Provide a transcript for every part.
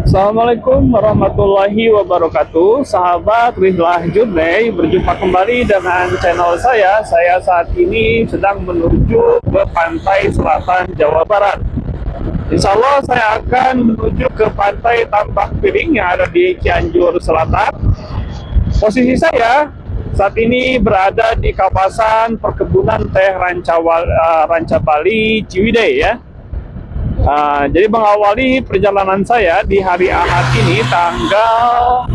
Assalamualaikum warahmatullahi wabarakatuh. Sahabat Rihlah Journey, berjumpa kembali dengan channel saya. Saya saat ini sedang menuju ke pantai selatan Jawa Barat. Insya Allah saya akan menuju ke pantai Tambak Piring yang ada di Cianjur Selatan. Posisi saya saat ini berada di kawasan perkebunan teh Ranca Bali Ciwidey ya. Jadi mengawali perjalanan saya di hari Ahad ini tanggal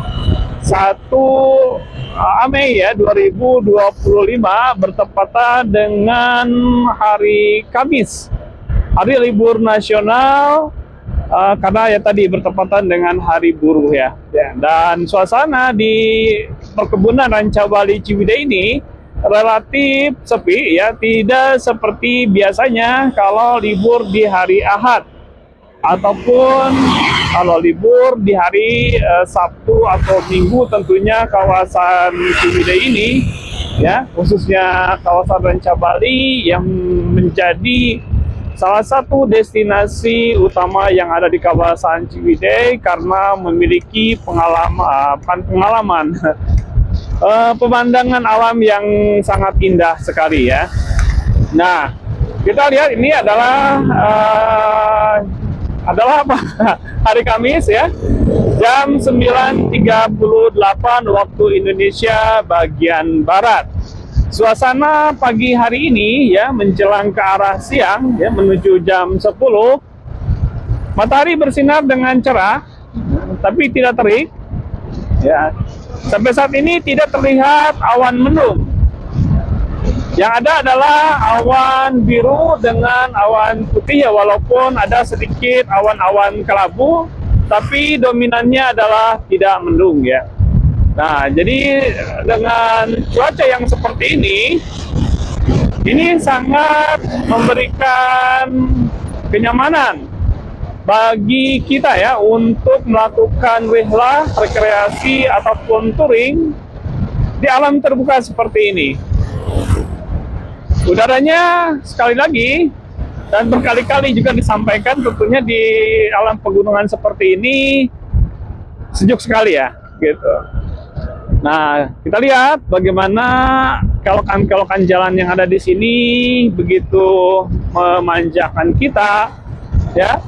1 Mei ya 2025 bertepatan dengan hari Kamis, hari libur nasional, karena ya tadi bertepatan dengan hari buruh ya. Dan suasana di perkebunan Ranca Bali Ciwidey ini relatif sepi ya, tidak seperti biasanya kalau libur di hari Ahad ataupun kalau libur di hari Sabtu atau Minggu. Tentunya kawasan Ciwidey ini ya, khususnya kawasan Ranca Bali yang menjadi salah satu destinasi utama yang ada di kawasan Ciwidey karena memiliki pengalaman pemandangan alam yang sangat indah sekali ya. Nah, kita lihat ini adalah apa? Hari Kamis ya, jam 9.38 waktu Indonesia bagian Barat. Suasana pagi hari ini ya menjelang ke arah siang ya menuju jam 10, matahari bersinar dengan cerah tapi tidak terik ya. Sampai saat ini tidak terlihat awan mendung. Yang ada adalah awan biru dengan awan putih ya, walaupun ada sedikit awan-awan kelabu, tapi dominannya adalah tidak mendung ya. Nah, jadi dengan cuaca yang seperti ini sangat memberikan kenyamanan bagi kita ya untuk melakukan rihlah, rekreasi ataupun touring di alam terbuka seperti ini. Udaranya sekali lagi dan berkali-kali juga disampaikan, tentunya di alam pegunungan seperti ini sejuk sekali ya gitu. Nah, kita lihat bagaimana kelokan-kelokan jalan yang ada di sini begitu memanjakan kita ya,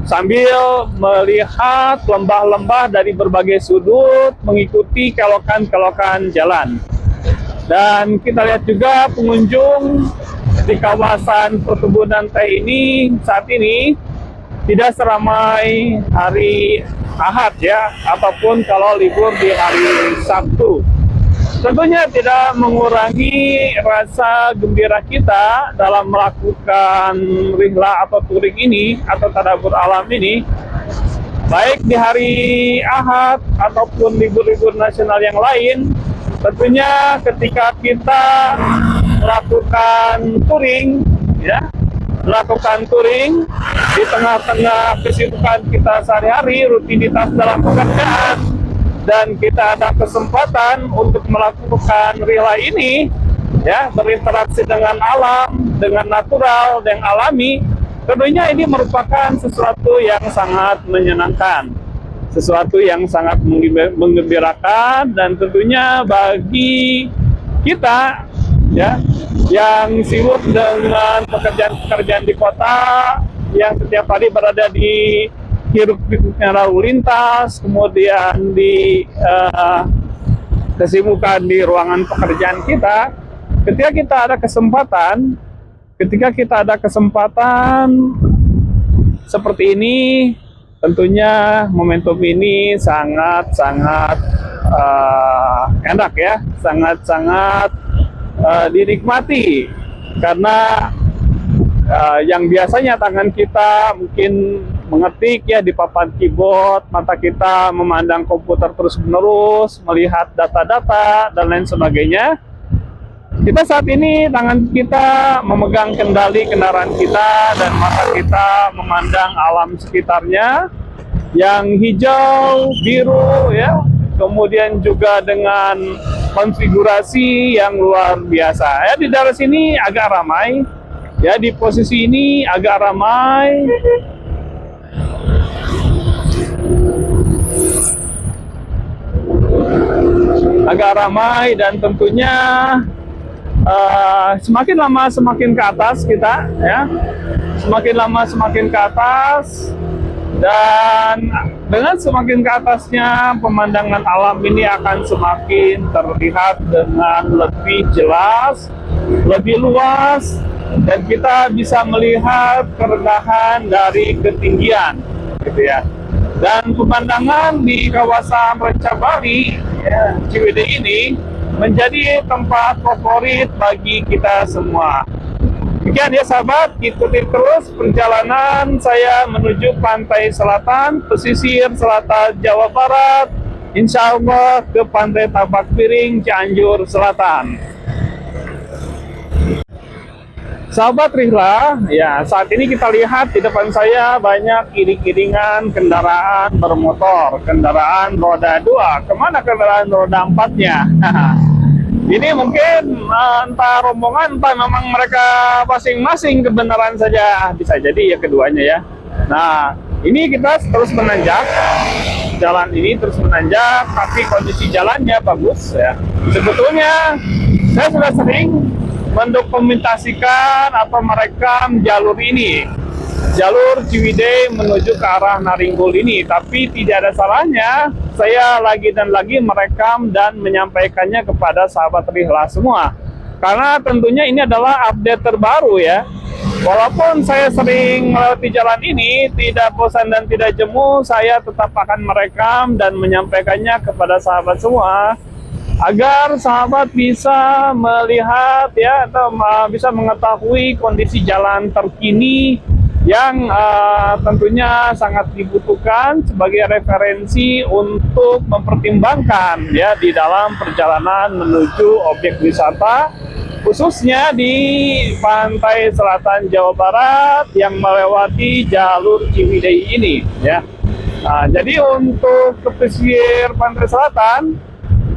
sambil melihat lembah-lembah dari berbagai sudut mengikuti kelokan-kelokan jalan. Dan kita lihat juga pengunjung di kawasan perkebunan teh ini saat ini tidak seramai hari Ahad ya, ataupun kalau libur di hari Sabtu. Tentunya tidak mengurangi rasa gembira kita dalam melakukan rihlah atau touring ini atau tadabbur alam ini, baik di hari Ahad ataupun libur-libur nasional yang lain. Tentunya ketika kita melakukan touring ya, melakukan touring di tengah-tengah kesibukan kita sehari-hari, rutinitas dalam pekerjaan, dan kita ada kesempatan untuk melakukan rihlah ini ya, berinteraksi dengan alam, dengan natural dan alami, tentunya ini merupakan sesuatu yang sangat menyenangkan, sesuatu yang sangat menggembirakan. Dan tentunya bagi kita ya yang sibuk dengan pekerjaan-pekerjaan di kota, yang setiap hari berada di hiruk-pikuknya lalu lintas, kemudian di kesibukan di ruangan pekerjaan kita, ketika kita ada kesempatan seperti ini, tentunya momentum ini sangat-sangat enak ya, sangat-sangat dinikmati, karena yang biasanya tangan kita mungkin mengetik ya di papan keyboard, mata kita memandang komputer terus-menerus, melihat data-data dan lain sebagainya. Kita saat ini tangan kita memegang kendali kendaraan kita dan mata kita memandang alam sekitarnya yang hijau, biru ya, kemudian juga dengan konfigurasi yang luar biasa. Ya, di daerah sini agak ramai. Ya, di posisi ini agak ramai. agak ramai, dan tentunya semakin lama semakin ke atas kita, ya, semakin lama semakin ke atas. Dan dengan semakin ke atasnya, pemandangan alam ini akan semakin terlihat dengan lebih jelas, lebih luas, dan kita bisa melihat kerendahan dari ketinggian, gitu ya. Dan pemandangan di kawasan Ranca Bali, ya, Ciwidey ini menjadi tempat favorit bagi kita semua. Demikian ya sahabat, ikuti terus perjalanan saya menuju pantai selatan, pesisir selatan Jawa Barat, insya Allah ke pantai Tabak Piring, Cianjur Selatan. Sahabat Rihla, ya saat ini kita lihat di depan saya banyak iring-iringan kendaraan bermotor, kendaraan roda 2. Kemana kendaraan roda 4-nya? Ini mungkin entah rombongan, entah memang mereka masing-masing kebenaran saja, bisa jadi ya keduanya ya. Nah, ini kita terus menanjak, jalan ini terus menanjak, tapi kondisi jalannya bagus ya. Sebetulnya saya sudah sering mendokumentasikan atau merekam jalur ini, jalur Ciwidey menuju ke arah Naringgul ini, tapi tidak ada salahnya saya lagi dan lagi merekam dan menyampaikannya kepada sahabat Rihla semua, karena tentunya ini adalah update terbaru ya. Walaupun saya sering melewati jalan ini, tidak bosan dan tidak jemu, saya tetap akan merekam dan menyampaikannya kepada sahabat semua, agar sahabat bisa melihat ya, atau bisa mengetahui kondisi jalan terkini yang tentunya sangat dibutuhkan sebagai referensi untuk mempertimbangkan ya di dalam perjalanan menuju objek wisata, khususnya di pantai selatan Jawa Barat yang melewati jalur Ciwidey ini ya. Nah, jadi untuk ke pesisir pantai selatan,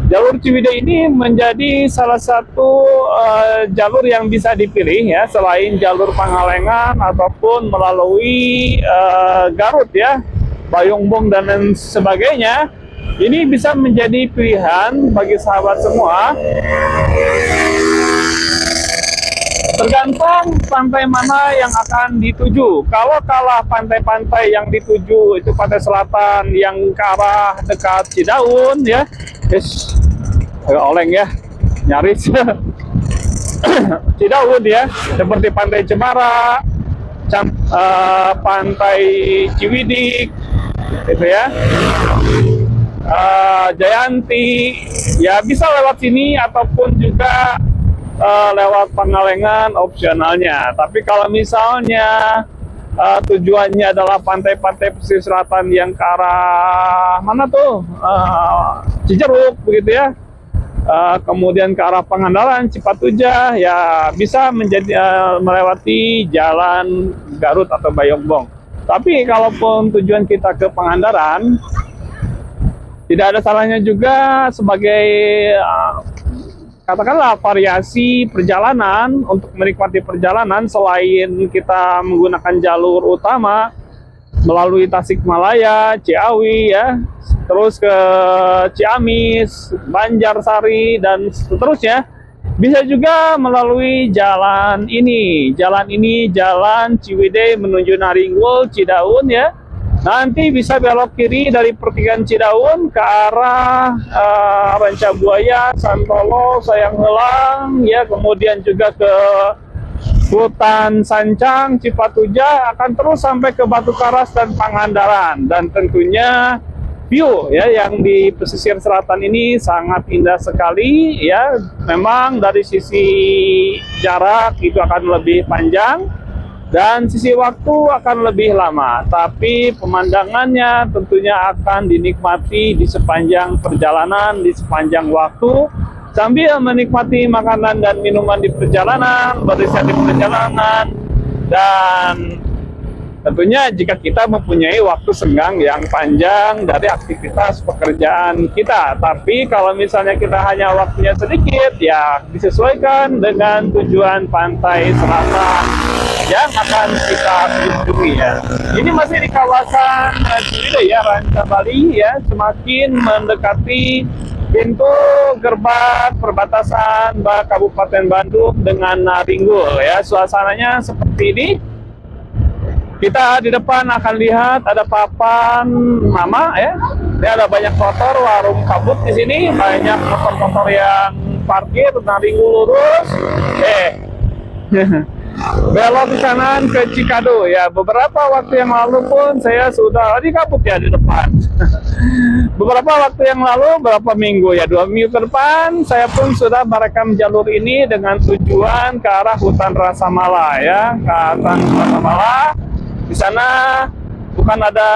jalur Ciwidey ini menjadi salah satu jalur yang bisa dipilih ya, selain jalur Pangalengan ataupun melalui Garut ya, Bayungbong dan lain sebagainya. Ini bisa menjadi pilihan bagi sahabat semua. Tergantung pantai mana yang akan dituju. Kalau kalah pantai-pantai yang dituju itu pantai selatan yang ke arah dekat Cidaun ya, agak oleng ya, nyaris. Cidaun ya, seperti pantai Cemara, pantai Ciwidik, gitu ya, Jayanti, ya bisa lewat sini ataupun juga lewat Pangalengan opsionalnya. Tapi kalau misalnya tujuannya adalah pantai-pantai pesisir selatan yang ke arah mana tuh, Cijeruk begitu ya, kemudian ke arah Pangandaran, Cipatujah, ya bisa menjadi melewati jalan Garut atau Bayongbong. Tapi kalaupun tujuan kita ke Pangandaran, tidak ada salahnya juga sebagai katakanlah variasi perjalanan untuk menikmati perjalanan, selain kita menggunakan jalur utama melalui Tasikmalaya, Ciawi ya, terus ke Ciamis, Banjarsari dan seterusnya, bisa juga melalui jalan ini, jalan Ciwidey menuju Naringgul, Cidaun ya. Nanti bisa belok kiri dari pertigaan Cidaun ke arah Ranca Buaya, Santolo, Sayang Helang ya, kemudian juga ke Hutan Sancang, Cipatujah, akan terus sampai ke Batu Karas dan Pangandaran. Dan tentunya view ya yang di pesisir selatan ini sangat indah sekali ya. Memang dari sisi jarak itu akan lebih panjang dan sisi waktu akan lebih lama, tapi pemandangannya tentunya akan dinikmati di sepanjang perjalanan, di sepanjang waktu, sambil menikmati makanan dan minuman di perjalanan, beristirahat di perjalanan, dan tentunya jika kita mempunyai waktu senggang yang panjang dari aktivitas pekerjaan kita. Tapi kalau misalnya kita hanya waktunya sedikit, ya disesuaikan dengan tujuan pantai selatan yang akan kita kunjungi ya. Ini masih di kawasan Ciwidey ya, Ranca Bali ya, semakin mendekati pintu gerbang perbatasan Kabupaten Bandung dengan Naringgul ya. Suasananya seperti ini. Kita di depan akan lihat ada papan nama ya. Ini ada banyak motor, warung kabut di sini, banyak motor-motor yang parkir, Naringgul lurus. Belok ke kanan ke Cikadu ya. Beberapa waktu yang lalu pun saya sudah di kabut ya di depan. Beberapa waktu yang lalu, beberapa minggu ya, 2 minggu ke depan, saya pun sudah merekam jalur ini dengan tujuan ke arah Hutan Rasa Mala ya, ke Hutan Rasa Mala. Di sana bukan ada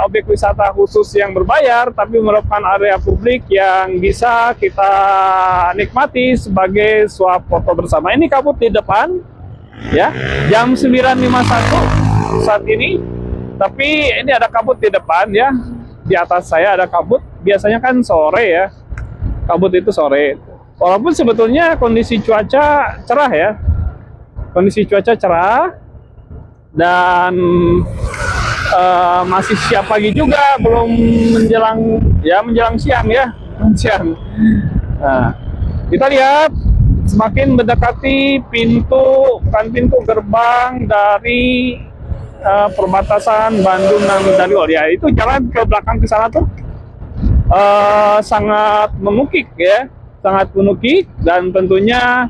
objek wisata khusus yang berbayar, tapi merupakan area publik yang bisa kita nikmati sebagai suap foto bersama. Ini kabut di depan, ya, jam 9.51 saat ini. Tapi ini ada kabut di depan, ya. Di atas saya ada kabut. Biasanya kan sore ya, kabut itu sore. Walaupun sebetulnya kondisi cuaca cerah ya, kondisi cuaca cerah. Dan masih siap pagi juga, belum menjelang siang ya, siang. Nah, kita lihat semakin mendekati bukan pintu gerbang dari perbatasan Bandung dan Naringgul ya. Itu jalan ke belakang ke sana tuh sangat menukik ya, sangat menukik, dan tentunya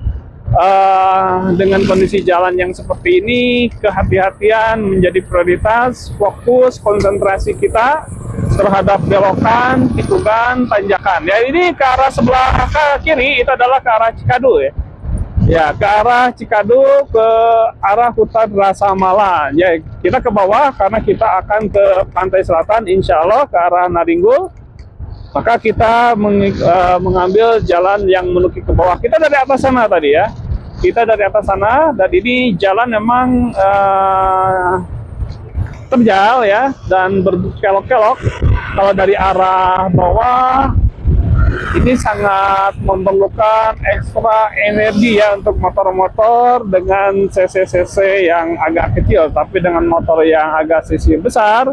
dengan kondisi jalan yang seperti ini, kehati-hatian menjadi prioritas, fokus konsentrasi kita terhadap belokan, tikungan, tanjakan. Ya, ini ke arah sebelah kiri itu adalah ke arah Cikadu ya. Ya, ke arah Cikadu, ke arah Hutan Rasa Mala. Ya, kita ke bawah karena kita akan ke pantai selatan, insya Allah ke arah Naringgul. Maka kita mengambil jalan yang menukik ke bawah. Kita dari atas sana tadi ya. Kita dari atas sana, dan ini jalan memang terjal ya, dan berkelok-kelok. Kalau dari arah bawah, ini sangat memerlukan ekstra energi ya untuk motor-motor dengan cc yang agak kecil. Tapi dengan motor yang agak cc besar,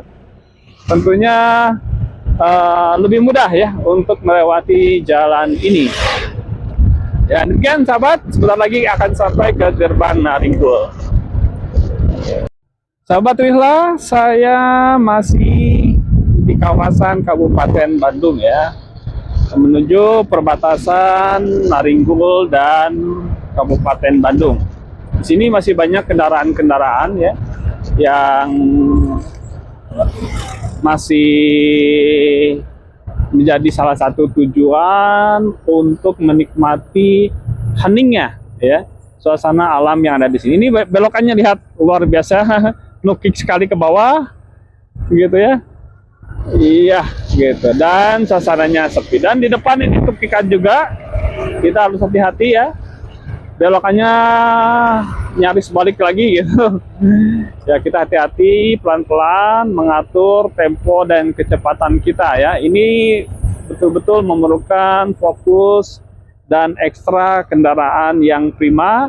tentunya lebih mudah ya untuk melewati jalan ini. Ya, demikian sahabat, sebentar lagi akan sampai ke gerbang Naringgul. Sahabat Wihla, saya masih di kawasan Kabupaten Bandung ya, menuju perbatasan Naringgul dan Kabupaten Bandung. Di sini masih banyak kendaraan-kendaraan ya yang masih menjadi salah satu tujuan untuk menikmati heningnya ya suasana alam yang ada di sini. Ini belokannya lihat luar biasa, nukik sekali ke bawah, gitu ya. Iya, gitu. Dan suasananya sepi. Dan di depan ini tukikan juga, kita harus hati-hati ya. Belokannya nyaris balik lagi gitu. Ya, kita hati-hati, pelan-pelan mengatur tempo dan kecepatan kita ya. Ini betul-betul memerlukan fokus dan ekstra kendaraan yang prima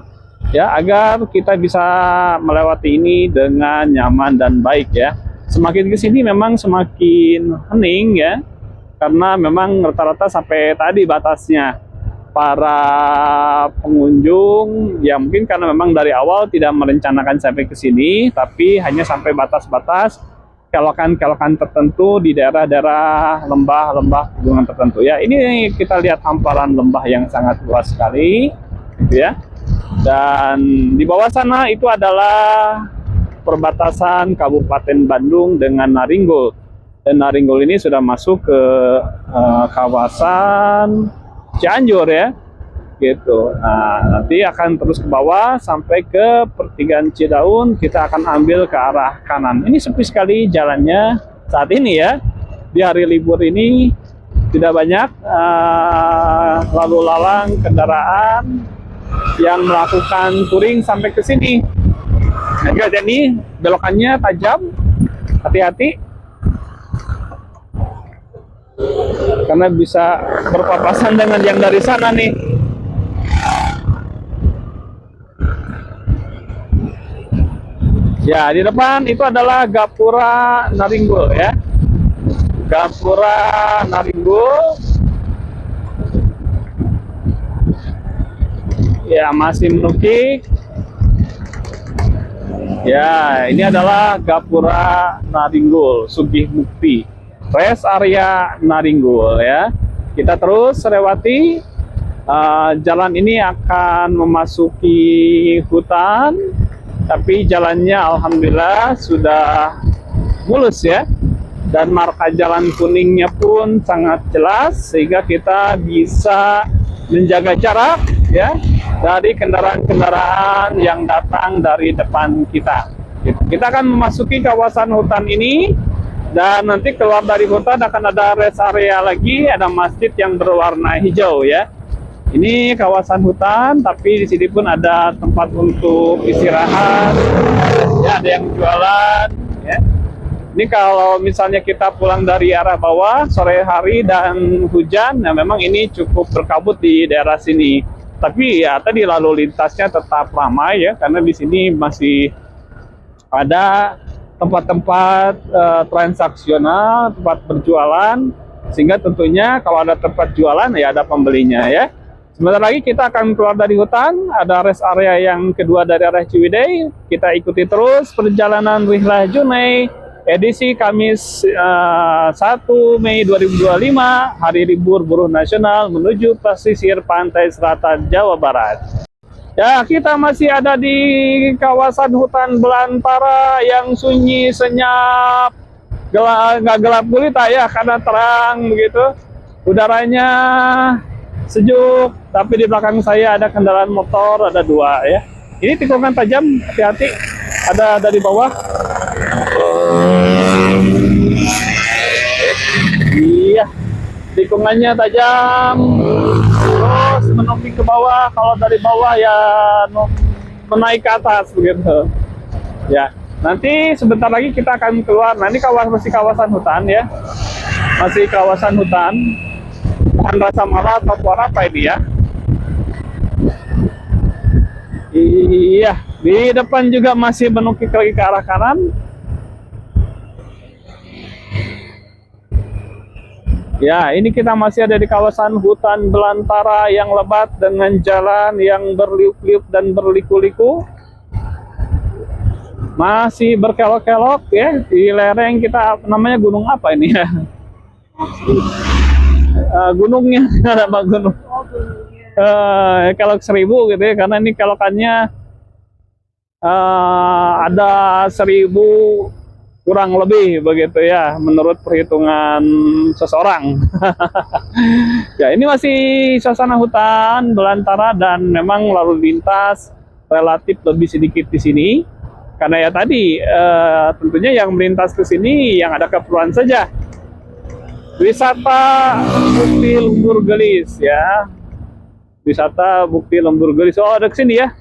ya, agar kita bisa melewati ini dengan nyaman dan baik ya. Semakin ke sini memang semakin hening ya, karena memang rata-rata sampai tadi batasnya. Para pengunjung ya mungkin karena memang dari awal tidak merencanakan sampai ke sini, tapi hanya sampai batas-batas kelokan-kelokan tertentu di daerah-daerah lembah-lembah pegunungan tertentu ya. Ini kita lihat hamparan lembah yang sangat luas sekali gitu ya. Dan di bawah sana itu adalah perbatasan Kabupaten Bandung dengan Naringgul. Dan Naringgul ini sudah masuk ke kawasan Cianjur ya, gitu. Nah, nanti akan terus ke bawah sampai ke pertigaan Cidaun. Kita akan ambil ke arah kanan. Ini sepi sekali jalannya saat ini ya. Di hari libur ini tidak banyak lalu lalang kendaraan yang melakukan touring sampai ke sini. Nah, jadi belokannya tajam, hati-hati. Karena bisa berpapasan dengan yang dari sana nih. Ya, di depan itu adalah Gapura Naringgul ya. Gapura Naringgul. ya masih menukik. Ya, ini adalah Gapura Naringgul, Sugih Mukti, rest area Naringgul ya. Kita terus lewati jalan ini akan memasuki hutan, tapi jalannya alhamdulillah sudah mulus ya. Dan marka jalan kuningnya pun sangat jelas sehingga kita bisa menjaga jarak ya dari kendaraan-kendaraan yang datang dari depan kita. Kita akan memasuki kawasan hutan ini dan nanti keluar dari hutan akan ada rest area lagi, ada masjid yang berwarna hijau ya. Ini kawasan hutan, tapi di sini pun ada tempat untuk istirahat. Ya, ada yang jualan ya. Ini kalau misalnya kita pulang dari arah bawah sore hari dan hujan, ya memang ini cukup berkabut di daerah sini. Tapi ya tadi lalu lintasnya tetap ramai ya, karena di sini masih ada tempat-tempat transaksional, tempat berjualan, sehingga tentunya kalau ada tempat jualan ya ada pembelinya ya. Sebentar lagi kita akan keluar dari hutan, ada rest area yang kedua dari arah Ciwidey. Kita ikuti terus perjalanan Rihlah Junai edisi Kamis 1 Mei 2025, Hari Libur Buruh Nasional menuju pesisir pantai selatan Jawa Barat. Ya, kita masih ada di kawasan hutan belantara yang sunyi, senyap, nggak gelap gulita ya, karena terang begitu. Udaranya sejuk, tapi di belakang saya ada kendaraan motor, ada dua ya. Ini tikungan tajam, hati-hati, ada dari bawah. Iya, tikungannya tajam, terus menukik ke bawah. Kalau dari bawah ya menaik ke atas begitu. Ya, nanti sebentar lagi kita akan keluar. Nah, ini masih kawasan hutan ya, masih kawasan hutan. Tahan Rasa Mara atau apa ini ya? Iya, di depan juga masih menukik lagi ke arah kanan. Ya, ini kita masih ada di kawasan hutan belantara yang lebat dengan jalan yang berliuk-liuk dan berliku-liku. Masih berkelok-kelok ya, di lereng kita, namanya gunung apa ini ya? Gunungnya, ada apa gunung? Kelok 1000 gitu ya, karena ini kelokannya ada 1000 kurang lebih begitu ya, menurut perhitungan seseorang. Ya, ini masih suasana hutan belantara dan memang lalu lintas relatif lebih sedikit di sini. Karena ya tadi tentunya yang melintas ke sini yang ada keperluan saja. Wisata Bukti Lembur Gelis ya. Wisata Bukti Lembur Gelis. Oh, ada ke sini ya.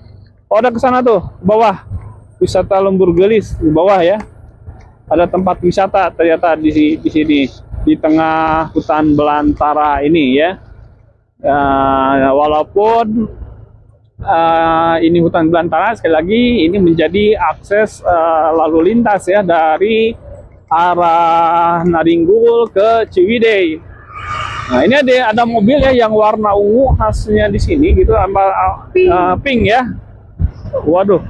Oh, ada ke sana tuh, bawah. Wisata Lembur Gelis di bawah ya. Ada tempat wisata ternyata di sini di tengah hutan belantara ini ya. Walaupun ini hutan belantara, sekali lagi ini menjadi akses lalu lintas ya dari arah Naringgul ke Ciwidey. Nah, ini ada mobil ya yang warna ungu khasnya di sini gitu, pink ya. Waduh.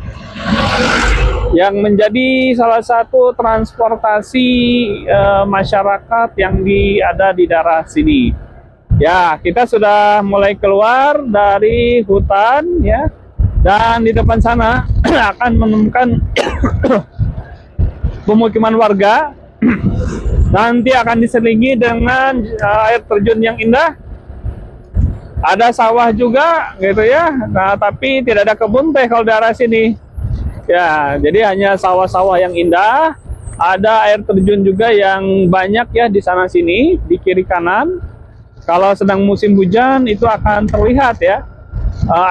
Yang menjadi salah satu transportasi masyarakat yang ada di daerah sini. Ya, kita sudah mulai keluar dari hutan ya, dan di depan sana akan menemukan pemukiman warga. Nanti akan diselingi dengan air terjun yang indah. Ada sawah juga gitu ya. Nah, tapi tidak ada kebun teh kalau daerah sini. Ya, jadi hanya sawah-sawah yang indah. Ada air terjun juga yang banyak ya di sana sini, di kiri kanan. Kalau sedang musim hujan itu akan terlihat ya,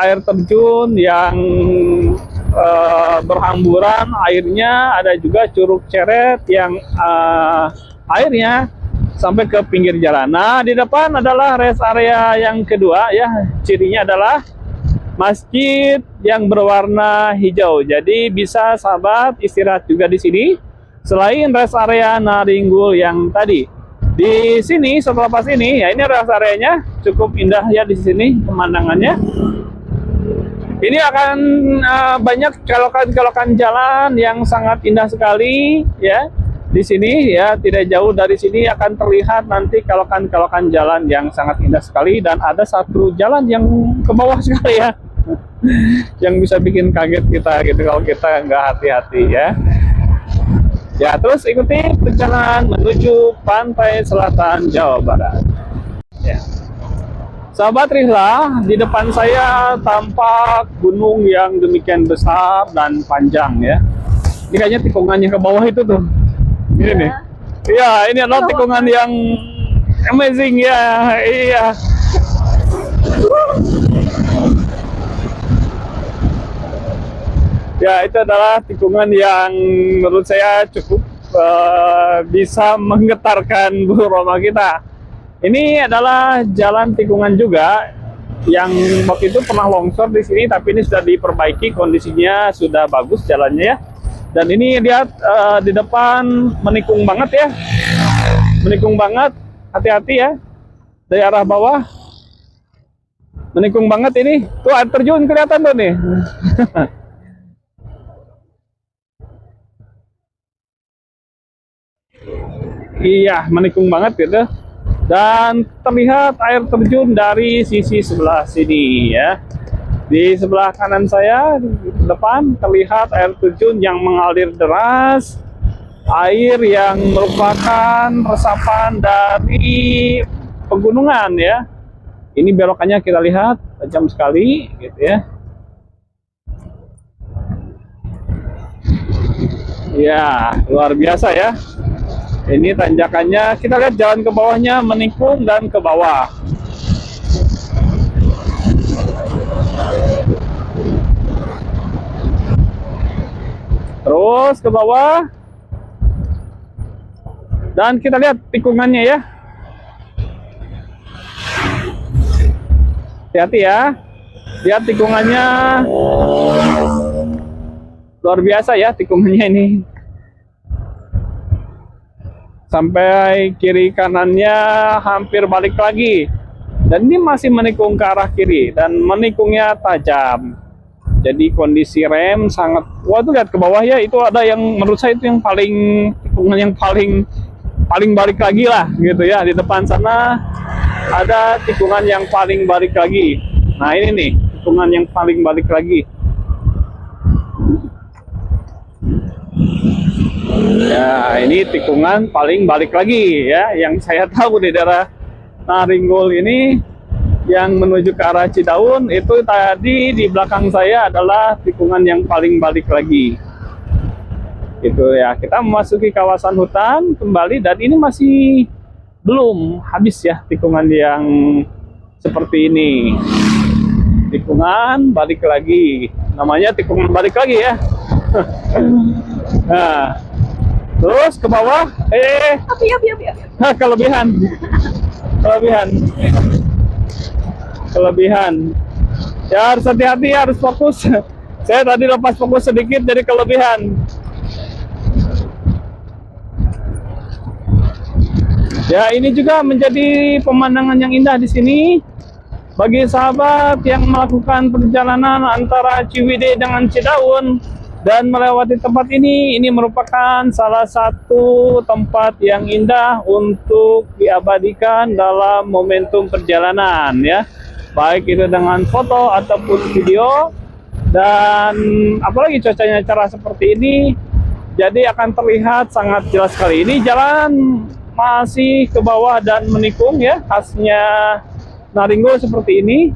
air terjun yang berhamburan airnya. Ada juga curug ceret yang airnya sampai ke pinggir jalan. Nah, di depan adalah rest area yang kedua ya. Cirinya adalah masjid yang berwarna hijau. Jadi bisa sahabat istirahat juga di sini. Selain rest area Naringgul yang tadi. Di sini setelah pas ini ya, ini rest areanya cukup indah ya di sini pemandangannya. Ini akan banyak kelokan-kelokan jalan yang sangat indah sekali ya. Di sini ya, tidak jauh dari sini akan terlihat nanti kelokan-kelokan jalan yang sangat indah sekali, dan ada satu jalan yang ke bawah sekali ya. Yang bisa bikin kaget kita gitu kalau kita nggak hati-hati ya. Ya, terus ikuti perjalanan menuju pantai selatan Jawa Barat. Ya. Sahabat Rihla, di depan saya tampak gunung yang demikian besar dan panjang ya. Ini kayaknya tikungannya ke bawah itu tuh. Ini nih. Iya, ini adalah tikungan yang amazing ya. Iya. Ya, itu adalah tikungan yang menurut saya cukup bisa menggetarkan bulu roma kita. Ini adalah jalan tikungan juga yang waktu itu pernah longsor di sini, tapi ini sudah diperbaiki, kondisinya sudah bagus jalannya ya. Dan ini lihat di depan menikung banget ya, menikung banget, hati-hati ya dari arah bawah, menikung banget ini. Tuh air terjun kelihatan tuh nih. Iya, menikung banget gitu. Dan terlihat air terjun dari sisi sebelah sini ya. Di sebelah kanan saya di depan terlihat air terjun yang mengalir deras, air yang merupakan resapan dari pegunungan ya. Ini belokannya kita lihat tajam sekali gitu ya. Ya, luar biasa ya. Ini tanjakannya, kita lihat jalan ke bawahnya menikung dan ke bawah. Terus ke bawah. Dan kita lihat tikungannya ya. Hati-hati ya. Lihat tikungannya. Luar biasa ya tikungannya ini. Sampai kiri kanannya hampir balik lagi. Dan ini masih menikung ke arah kiri. Dan menikungnya tajam. Jadi kondisi rem sangat, wah tuh lihat ke bawah ya, itu ada yang menurut saya itu yang paling tikungan yang paling balik lagi lah gitu ya. Di depan sana ada tikungan yang paling balik lagi. Nah ini nih tikungan yang paling balik lagi. Ya ini tikungan paling balik lagi ya, yang saya tahu di daerah Naringgol ini. Yang menuju ke arah Cidaun itu tadi di belakang saya adalah tikungan yang paling balik lagi. Gitu ya, kita memasuki kawasan hutan kembali dan ini masih belum habis ya tikungan yang seperti ini. Tikungan balik lagi, namanya tikungan balik lagi ya. Nah, terus ke bawah, kelebihan ya, harus hati-hati, harus fokus. Saya tadi lepas fokus sedikit jadi kelebihan ya. Ini juga menjadi pemandangan yang indah di sini bagi sahabat yang melakukan perjalanan antara Ciwidey dengan Cidaun dan melewati tempat ini. Ini merupakan salah satu tempat yang indah untuk diabadikan dalam momentum perjalanan ya, baik itu dengan foto ataupun video. Dan apalagi cuacanya cerah seperti ini, jadi akan terlihat sangat jelas sekali. Ini jalan masih ke bawah dan menikung ya, khasnya Naringgol seperti ini.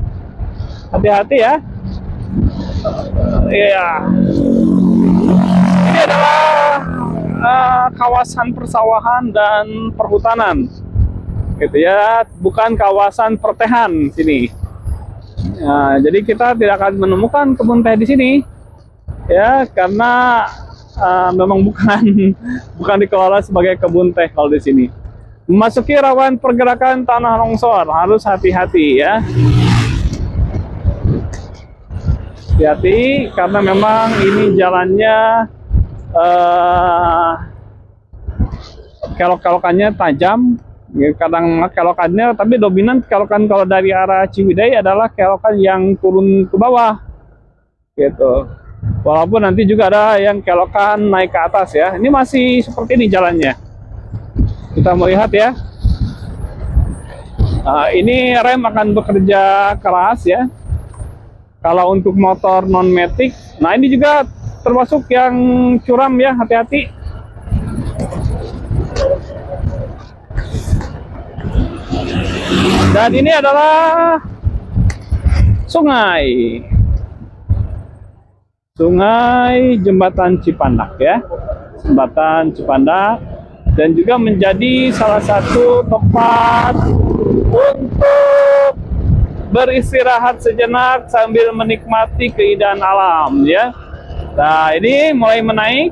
Hati-hati ya. Iya. Ini adalah kawasan persawahan dan perhutanan gitu ya, bukan kawasan pertehan sini. Nah, jadi kita tidak akan menemukan kebun teh di sini ya, karena memang bukan dikelola sebagai kebun teh kalau di sini. Memasuki rawan pergerakan tanah longsor, harus hati-hati ya. Hati-hati karena memang ini jalannya kelok-kelokannya tajam. Kadang kelokannya, tapi dominan kelokan kalau dari arah Ciwidey adalah kelokan yang turun ke bawah gitu. Walaupun nanti juga ada yang kelokan naik ke atas ya. Ini masih seperti ini jalannya. Kita melihat ya. Nah, ini rem akan bekerja keras ya. Kalau untuk motor non-matic, nah ini juga termasuk yang curam ya, hati-hati. Dan ini adalah sungai Jembatan Cipandak ya, Jembatan Cipandak, dan juga menjadi salah satu tempat untuk beristirahat sejenak sambil menikmati keindahan alam ya. Nah ini mulai menaik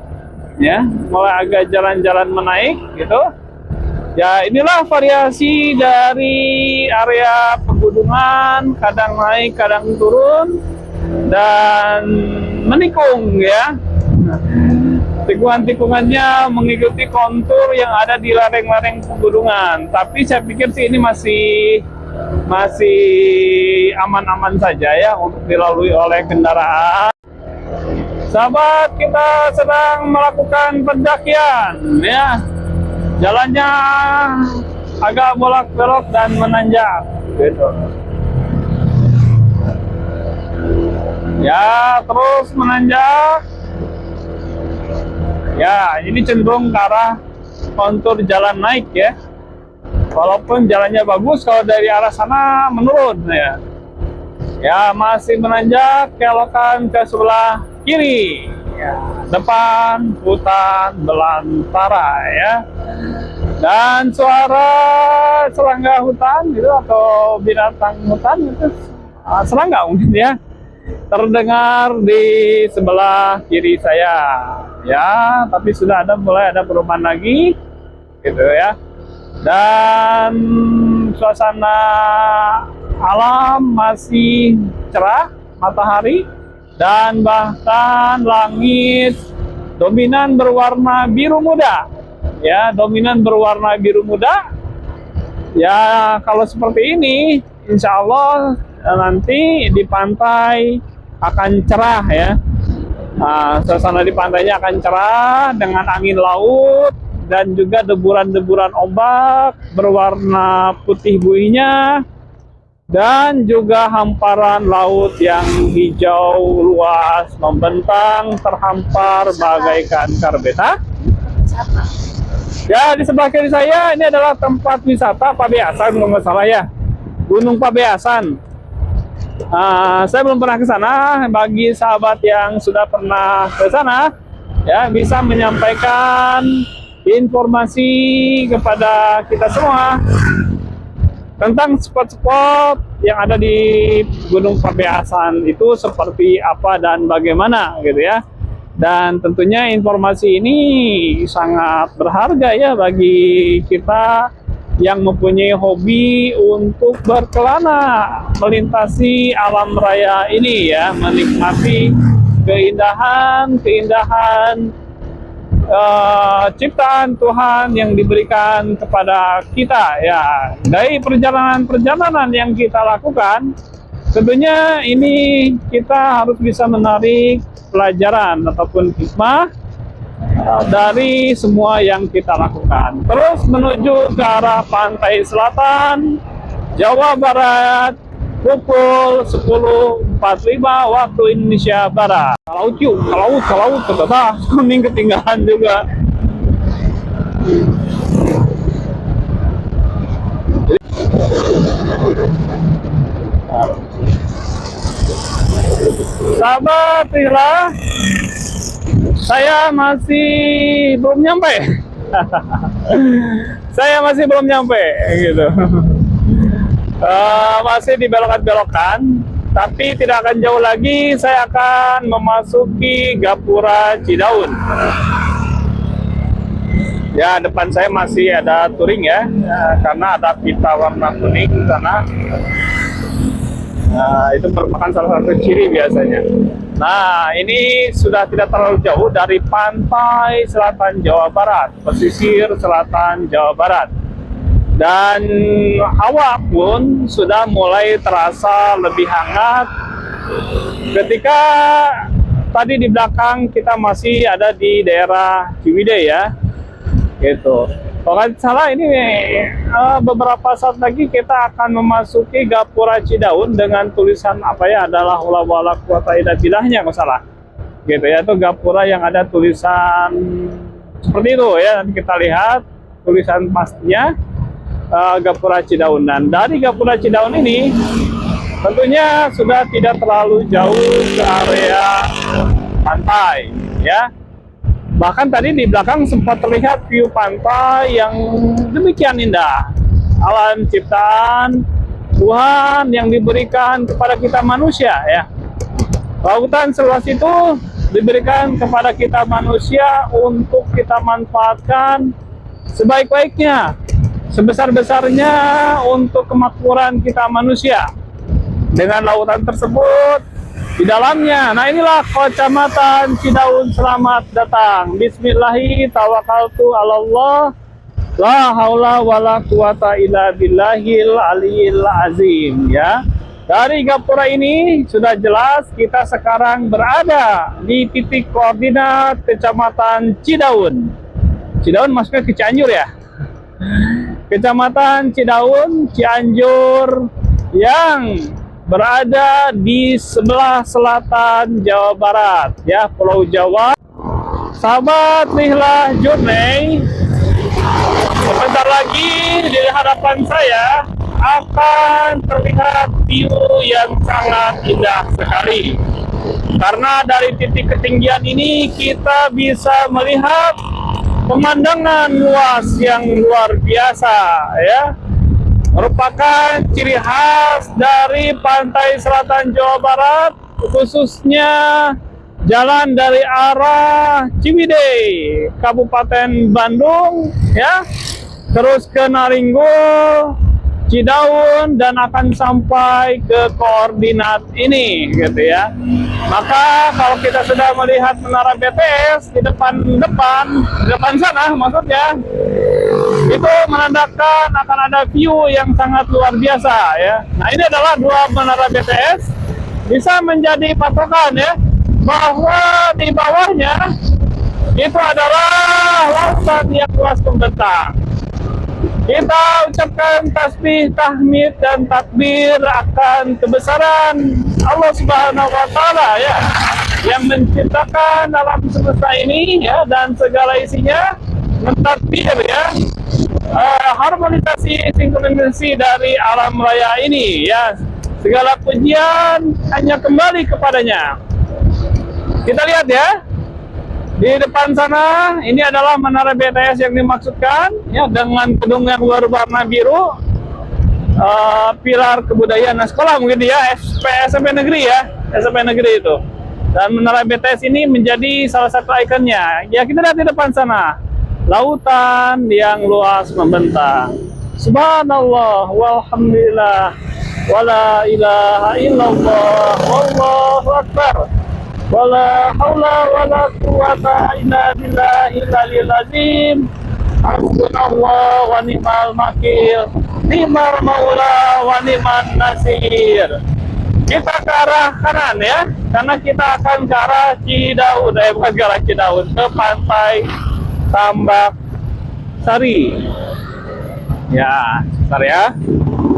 ya, mulai agak jalan-jalan menaik gitu. Ya inilah variasi dari area pegunungan, kadang naik, kadang turun, dan menikung ya. Tikungan-tikungannya mengikuti kontur yang ada di lereng-lereng pegunungan. Tapi saya pikir sih ini masih aman-aman saja ya untuk dilalui oleh kendaraan. Sahabat, kita sedang melakukan pendakian ya. Jalannya agak bolak-belok dan menanjak gitu. Ya, terus menanjak. Ya, ini cenderung ke arah kontur jalan naik ya. Walaupun jalannya bagus, kalau dari arah sana menurun ya. Ya, masih menanjak, kelokan ke sebelah kiri. Ya, depan hutan belantara ya. Dan suara serangga hutan gitu atau binatang hutan itu serangga mungkin ya, terdengar di sebelah kiri saya ya, tapi sudah mulai ada perubahan lagi gitu ya. Dan suasana alam masih cerah, matahari, dan bahkan langit dominan berwarna biru muda ya, dominan berwarna biru muda ya. Kalau seperti ini insya Allah nanti di pantai akan cerah ya. Nah, suasana di pantainya akan cerah dengan angin laut dan juga deburan-deburan ombak berwarna putih buihnya, dan juga hamparan laut yang hijau luas membentang terhampar bagaikan karbeta. Ya, di sebelah kiri saya ini adalah tempat wisata Pabeasan kalau nggak salah ya, Gunung Pabeasan. Saya belum pernah ke sana. Bagi sahabat yang sudah pernah ke sana ya, bisa menyampaikan informasi kepada kita semua tentang spot-spot yang ada di Gunung Pabeasan itu seperti apa dan bagaimana gitu ya. Dan tentunya informasi ini sangat berharga ya bagi kita yang mempunyai hobi untuk berkelana melintasi alam raya ini ya, menikmati keindahan ciptaan Tuhan yang diberikan kepada kita ya. Dari perjalanan yang kita lakukan, tentunya ini kita harus bisa menarik pelajaran ataupun hikmah dari semua yang kita lakukan. Terus menuju ke arah pantai selatan Jawa Barat pukul 10.45 waktu Indonesia Barat. Kalau ternyata kuning ketinggalan juga. Sahabat, inilah saya masih belum nyampe. Saya masih belum nyampe gitu. Masih di belokan-belokan, tapi tidak akan jauh lagi saya akan memasuki Gapura Cidaun. Ya, depan saya masih ada touring ya, karena ada pita warna kuning di sana. Itu merupakan salah satu ciri biasanya. Nah, ini sudah tidak terlalu jauh dari pantai selatan Jawa Barat, pesisir selatan Jawa Barat. Dan hawa pun sudah mulai terasa lebih hangat Ketika tadi di belakang kita masih ada di daerah Ciwidey ya, gitu. Kalau nggak salah ini beberapa saat lagi kita akan memasuki Gapura Cidaun dengan tulisan apa ya, adalah hula wala quwata illa billahnya nggak salah, gitu ya. Itu Gapura yang ada tulisan seperti itu ya. Nanti kita lihat tulisan pastinya Gapura Cidaun. Dan dari Gapura Cidaun ini tentunya sudah tidak terlalu jauh ke area pantai ya. Bahkan tadi di belakang sempat terlihat view pantai yang demikian indah. Alam ciptaan Tuhan yang diberikan kepada kita manusia ya. Lautan seluas itu diberikan kepada kita manusia untuk kita manfaatkan sebaik-baiknya, sebesar-besarnya untuk kemakmuran kita manusia. Dengan lautan tersebut di dalamnya, nah inilah Kecamatan Cidaun. Selamat datang. Bismillahi tawakkaltu 'alallah, la haula wala quwata illa billahil aliyil azim ya. Dari Gapura ini sudah jelas kita sekarang berada di titik koordinat Kecamatan Cidaun. Cidaun maksudnya ke Cianjur ya. Kecamatan Cidaun, Cianjur yang berada di sebelah selatan Jawa Barat ya, Pulau Jawa. Sahabat Rihlah Journey, sebentar lagi di hadapan saya akan terlihat view yang sangat indah sekali. Karena dari titik ketinggian ini kita bisa melihat pemandangan luas yang luar biasa ya. Merupakan ciri khas dari pantai selatan Jawa Barat, khususnya jalan dari arah Ciwidey, Kabupaten Bandung ya, terus ke Naringgul, Cidaun, dan akan sampai ke koordinat ini gitu ya. Maka kalau kita sudah melihat menara BTS di depan sana maksudnya, itu menandakan akan ada view yang sangat luar biasa ya. Nah ini adalah dua menara BTS, bisa menjadi patokan ya, bahwa di bawahnya itu adalah lautan yang luas membentang. Kita ucapkan tasbih, tahmid, dan takbir akan kebesaran Allah Subhanahu wa Ta'ala ya, yang menciptakan alam semesta ini ya, dan segala isinya, mentakbir ya, harmonisasi, sinkronisasi dari alam raya ini ya. Segala pujian hanya kembali kepadanya. Kita lihat ya, di depan sana ini adalah menara BTS yang dimaksudkan ya, dengan gedung yang berwarna biru, pilar kebudayaan sekolah mungkin ya, SMP negeri ya, SMP negeri itu. Dan menara BTS ini menjadi salah satu ikonnya ya. Kita lihat di depan sana, lautan yang luas membentang. Subhanallah walhamdulillah wala ilaha illallah wallahu akbar wala haula wala quwata illa billahil aliyil azim. Hasbunallah wa ni'mal wakil, ni'mal maula wa ni'man nasir. Kita ke arah kanan ya, karena kita akan ke arah Cidaun, bukan ke arah Cidaun, ke pantai Tambak Sari. Ya, bentar ya.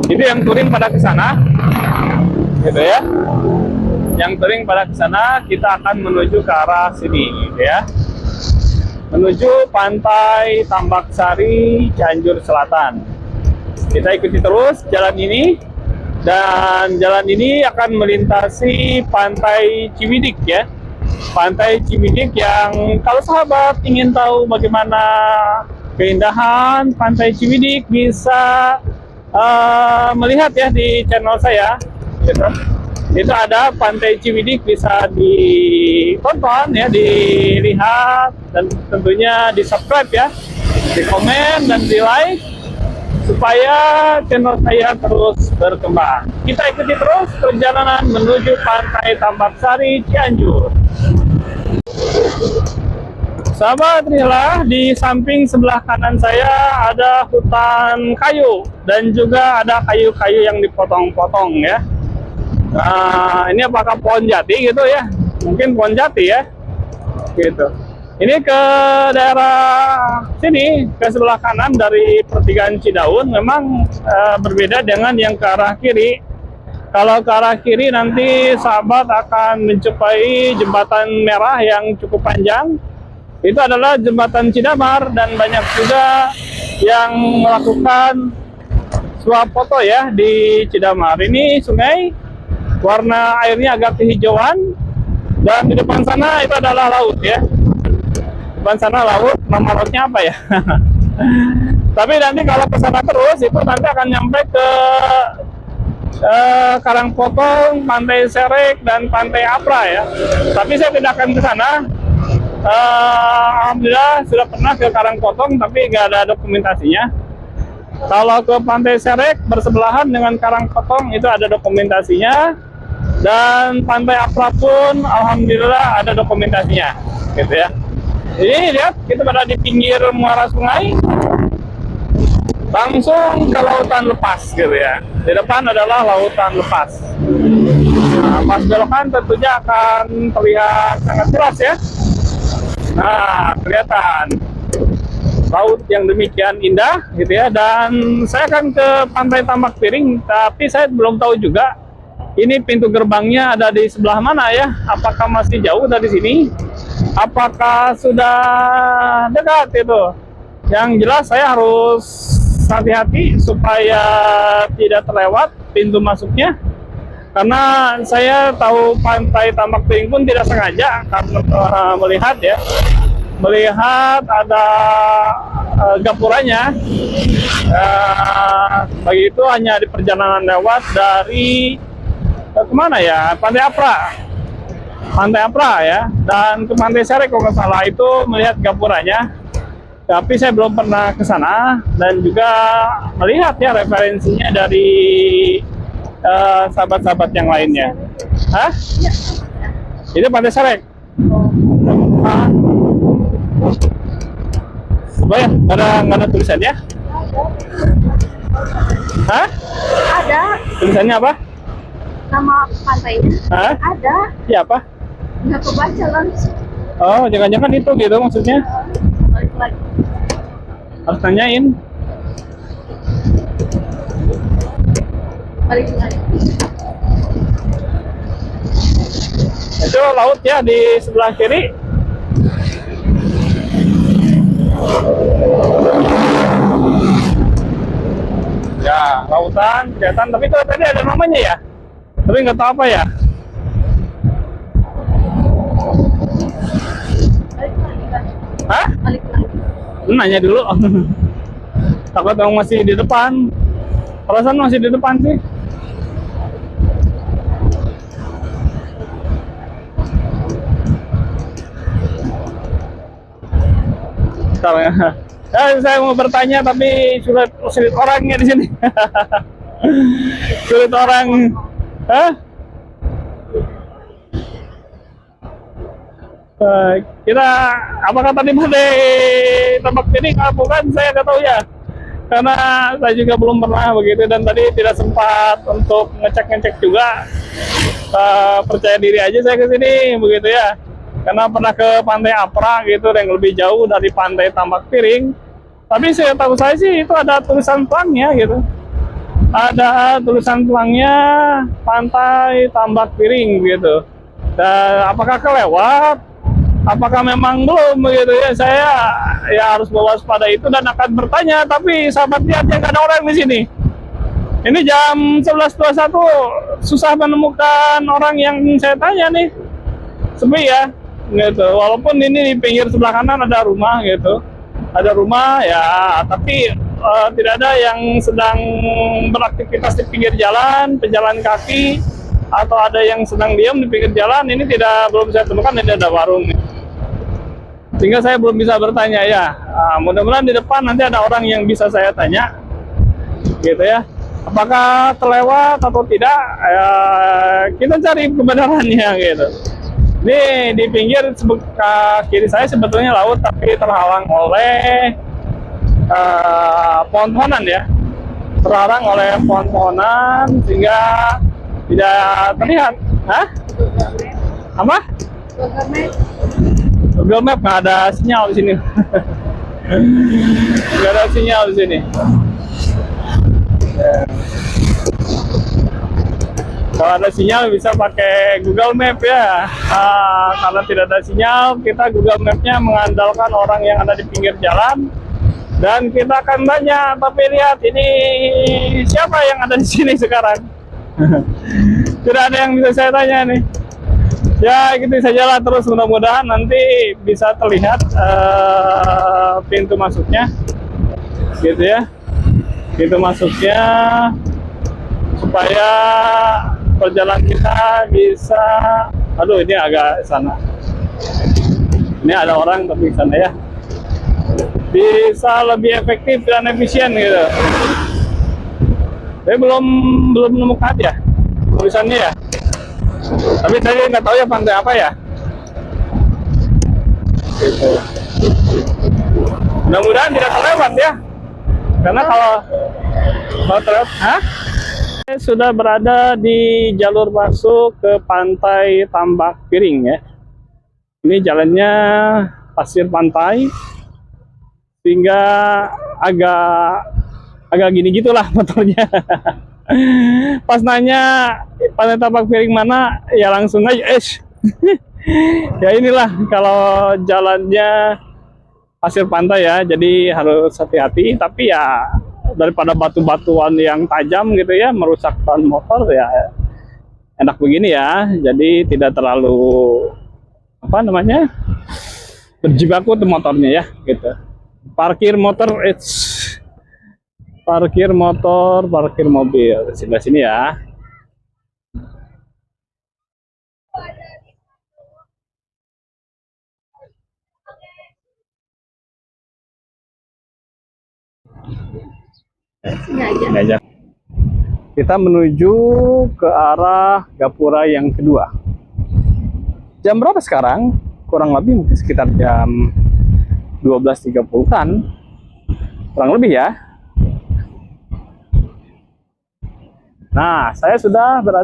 Itu yang touring pada ke sana. Gitu ya. Yang touring pada ke sana, kita akan menuju ke arah sini gitu ya. Menuju pantai Tambak Sari, Cianjur Selatan. Kita ikuti terus jalan ini, dan jalan ini akan melintasi pantai Ciwidik ya. Pantai Ciwidik yang kalau sahabat ingin tahu bagaimana keindahan pantai Ciwidik, bisa melihat ya di channel saya gitu. Itu ada pantai Ciwidik, bisa ditonton ya, dilihat, dan tentunya di subscribe ya, di komen dan di like, supaya channel saya terus berkembang. Kita ikuti terus perjalanan menuju pantai Tambak Sari, Cianjur. Sahabat Rihlah, di samping sebelah kanan saya ada hutan kayu, dan juga ada kayu-kayu yang dipotong-potong ya. Nah, ini apakah pohon jati gitu ya? Mungkin pohon jati ya, gitu. Ini ke daerah sini, ke sebelah kanan dari pertigaan Cidaun, memang berbeda dengan yang ke arah kiri. Kalau ke arah kiri nanti sahabat akan mencapai jembatan merah yang cukup panjang. Itu adalah jembatan Cidamar, dan banyak juga yang melakukan swap foto ya di Cidamar. Ini sungai, warna airnya agak kehijauan, dan di depan sana itu adalah laut ya. Depan sana laut, nama lautnya apa ya? Tapi nanti kalau ke sana terus, itu nanti akan nyampe ke Karangpotong, Pantai Serek, dan Pantai Apra ya. Tapi saya tidak akan ke sana. Alhamdulillah sudah pernah ke Karangpotong, tapi nggak ada dokumentasinya. Kalau ke Pantai Serek bersebelahan dengan Karangpotong itu ada dokumentasinya, dan Pantai Apra pun alhamdulillah ada dokumentasinya, gitu ya. Jadi lihat, kita berada di pinggir muara sungai, langsung ke lautan lepas gitu ya. Di depan adalah lautan lepas. Nah, pas belokan tentunya akan terlihat sangat jelas ya. Nah, kelihatan laut yang demikian indah gitu ya. Dan saya akan ke Pantai Tambak Piring, tapi saya belum tahu juga ini pintu gerbangnya ada di sebelah mana ya. Apakah masih jauh dari sini? Apakah sudah dekat itu? Yang jelas saya harus hati-hati supaya tidak terlewat pintu masuknya, karena saya tahu Pantai Tambak Piring pun tidak sengaja karena melihat ada gapuranya. Bagi itu hanya di perjalanan lewat dari kemana ya, Pantai Apra ya, dan ke Pantai Serek kalau nggak salah, itu melihat gapuranya. Tapi saya belum pernah ke sana, dan juga melihat ya referensinya dari sahabat-sahabat yang lainnya. Hah? Itu Pantai Serek. Oh ya, nggak ada tulisannya? Hah? Ada. Tulisannya apa? Nama pantainya? Hah? Ada. Siapa? Nggak kebaca langsung. Oh, jangan-jangan itu gitu maksudnya? Balik lagi. Harus tanyain. Balik lagi. Itu laut ya di sebelah kiri. Ya, lautan kelihatan, tapi itu tadi ada namanya ya. Tapi nggak tahu apa ya. Balik lagi kan? Hah? Balik lagi. Nanya dulu. Takut kamu masih di depan. Perasaan masih di depan sih. Bentar ya. Saya mau bertanya tapi sulit orangnya di sini. Sulit orang. Hah? Kita apakah tadi Pantai Tambak Piring bukan, saya nggak tahu ya, karena saya juga belum pernah begitu, dan tadi tidak sempat untuk ngecek juga. Percaya diri aja saya ke sini begitu ya, karena pernah ke Pantai Apra gitu yang lebih jauh dari Pantai Tambak Piring. Tapi saya tahu saya sih itu ada tulisan pelangnya gitu, ada tulisan pelangnya Pantai Tambak Piring gitu. Dan apakah kelewat? Apakah memang belum begitu ya? Saya ya harus waspada itu dan akan bertanya. Tapi sahabat lihat yang ada orang di sini. Ini jam 11.21, susah menemukan orang yang saya tanya nih. Sepi ya, gitu. Walaupun ini di pinggir sebelah kanan ada rumah gitu, ada rumah ya, tapi tidak ada yang sedang beraktivitas di pinggir jalan, pejalan kaki, atau ada yang sedang diam di pinggir jalan. Ini belum saya temukan, tidak ada warung. Sehingga saya belum bisa bertanya ya. Mudah-mudahan di depan nanti ada orang yang bisa saya tanya, gitu ya. Apakah terlewat atau tidak? Kita cari kebenarannya gitu. Ini di pinggir kiri saya sebetulnya laut, tapi terhalang oleh pohon-pohonan ya. Terhalang oleh pohon-pohonan, sehingga Tidak terlihat. Hah? Apa? Google Map nggak ada sinyal di sini. Nggak ada sinyal di sini. Kalau ada sinyal bisa pakai Google Map ya. Karena tidak ada sinyal, kita Google Map-nya mengandalkan orang yang ada di pinggir jalan. Dan kita akan tanya, tapi lihat ini siapa yang ada di sini sekarang? Tidak ada yang bisa saya tanya nih. Ya gitu sajalah, terus mudah-mudahan nanti bisa terlihat pintu masuknya, gitu ya, pintu masuknya supaya perjalanan kita bisa. Aduh, ini agak sana. Ini ada orang tapi sana ya. Bisa lebih efektif dan efisien gitu. Saya belum menemukan ya tulisannya ya. Tapi saya nggak tahu ya pantai apa ya. Gitu. Mudah-mudahan tidak terlewat ya. Karena kalau terlewat, saya sudah berada di jalur masuk ke pantai Tambak Piring ya. Ini jalannya pasir pantai, sehingga agak gini gitulah motornya. Pas nanya pantai Tambak Piring mana, ya langsung aja ya inilah kalau jalannya pasir pantai ya, jadi harus hati-hati. Tapi ya daripada batu-batuan yang tajam gitu ya merusak ban motor, ya enak begini ya, jadi tidak terlalu apa namanya berjibaku tuh motornya ya gitu. Parkir motor, parkir motor, parkir mobil sebelah sini ya. Sini aja. Kita menuju ke arah gapura yang kedua. Jam berapa sekarang? Kurang lebih mungkin sekitar jam 12.30-an. Kurang lebih ya. Nah, saya sudah berada